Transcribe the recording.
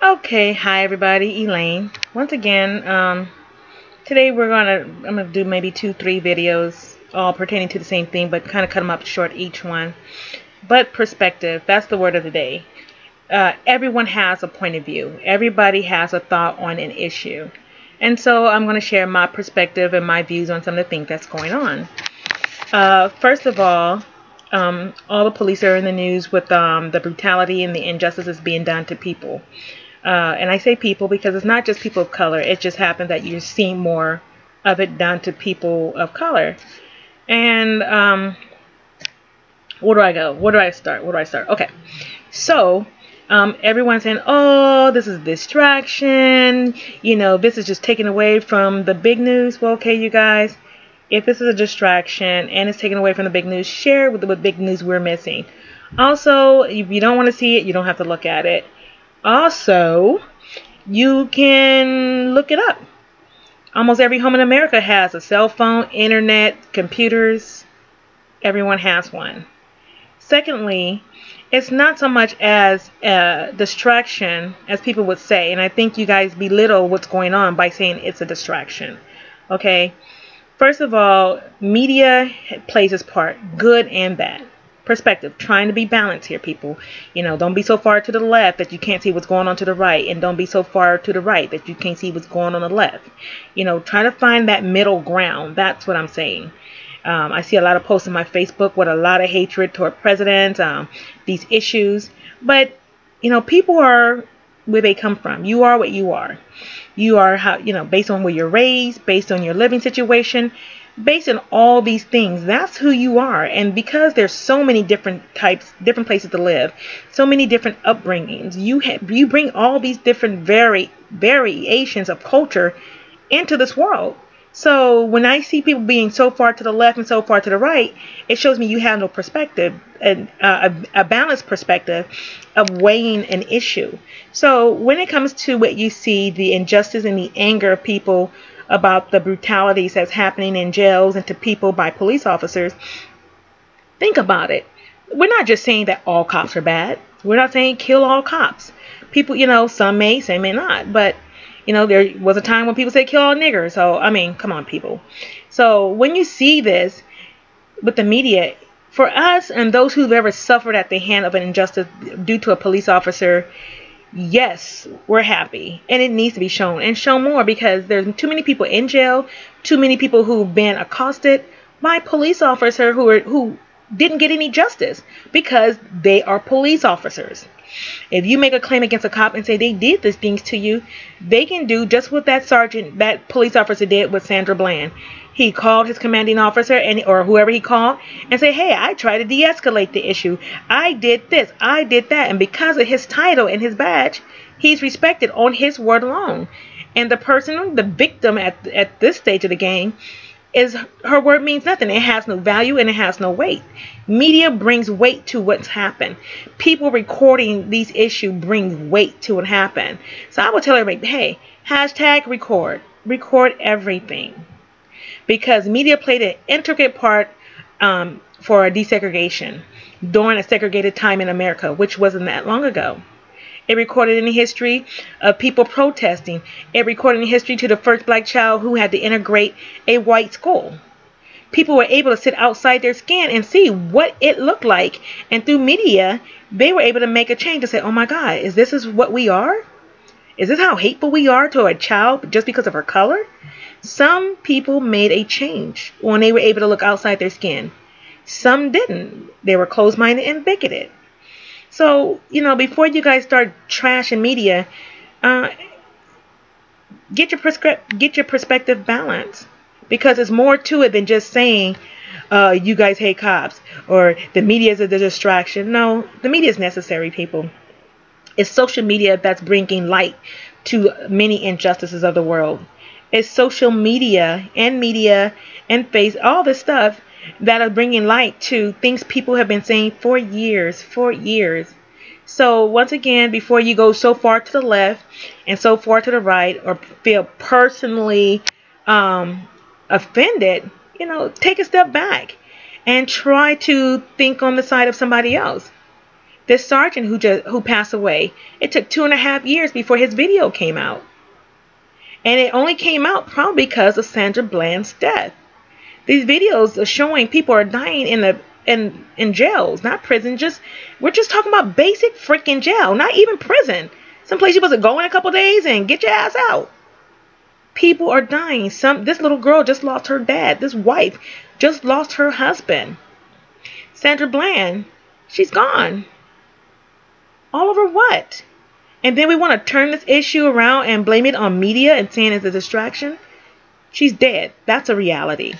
Okay, hi everybody, Elaine. Once again, today I'm gonna do maybe two, three videos, all pertaining to the same thing, but kind of cut them up short each one. But perspective, that's the word of the day. Everyone has a point of view. Everybody has a thought on an issue, and so I'm going to share my perspective and my views on some of the things that's going on. First of all the police are in the news with the brutality and the injustices being done to people. And I say people because it's not just people of color. It just happens that you're seeing more of it done to people of color. And where do I go? Where do I start? Where do I start? Okay. So everyone's saying, oh, this is a distraction. This is just taken away from the big news. Well, okay, you guys. If this is a distraction and it's taken away from the big news, share with the big news we're missing. Also, if you don't want to see it, you don't have to look at it. Also, you can look it up. Almost every home in America has a cell phone, internet, computers. Everyone has one. Secondly, it's not so much as a distraction as people would say, and I think you guys belittle what's going on by saying it's a distraction. Okay? First of all, media plays its part, good and bad. Perspective, trying to be balanced here, people. Don't be so far to the left that you can't see what's going on to the right, and don't be so far to the right that you can't see what's going on the left. Try to find that middle ground. That's what I'm saying. I see a lot of posts on my Facebook with a lot of hatred toward presidents, these issues. But, people are where they come from. You are what you are. You are based on where you're raised, based on your living situation, based on all these things. That's who you are. And because there's so many different types, different places to live, so many different upbringings, you bring all these different variations of culture into this world. So when I see people being so far to the left and so far to the right, it shows me you have no perspective, and a balanced perspective of weighing an issue. So when it comes to what you see, the injustice and the anger of people about the brutalities that's happening in jails and to people by police officers, think about it. We're not just saying that all cops are bad. We're not saying kill all cops. People, some may not, but there was a time when people said kill all niggers. So, I mean, come on, people. So when you see this with the media, for us and those who've ever suffered at the hand of an injustice due to a police officer, yes, we're happy. And it needs to be shown and shown more, because there's too many people in jail, too many people who've been accosted by police officers who didn't get any justice because they are police officers. If you make a claim against a cop and say they did these things to you, they can do just what that police officer did with Sandra Bland. He called his commanding officer or whoever he called and say, hey, I tried to de-escalate the issue. I did this, I did that. And because of his title and his badge, he's respected on his word alone. And the victim at this stage of the game, her word means nothing. It has no value and it has no weight. Media brings weight to what's happened. People recording these issues bring weight to what happened. So I will tell everybody, hey, hashtag record. Record everything. Because media played an intricate part for desegregation during a segregated time in America, which wasn't that long ago. It recorded in the history of people protesting. It recorded in the history to the first black child who had to integrate a white school. People were able to sit outside their skin and see what it looked like. And through media, they were able to make a change and say, oh my God, is this what we are? Is this how hateful we are to a child just because of her color? Some people made a change when they were able to look outside their skin. Some didn't. They were closed-minded and bigoted. So, before you guys start trashing media, get your perspective balanced, because there's more to it than just saying you guys hate cops or the media is a distraction. No, the media is necessary, people. It's social media that's bringing light to many injustices of the world. It's social media and all this stuff that are bringing light to things people have been saying for years. So once again, before you go so far to the left and so far to the right, or feel personally offended, take a step back and try to think on the side of somebody else. This sergeant who passed away, it took 2.5 years before his video came out. And it only came out probably because of Sandra Bland's death. These videos are showing people are dying in jails, not prison. We're just talking about basic freaking jail, not even prison. Someplace you supposed to go in a couple days and get your ass out. People are dying. This little girl just lost her dad. This wife just lost her husband. Sandra Bland, she's gone. All over what? And then we want to turn this issue around and blame it on media and saying it's a distraction. She's dead. That's a reality.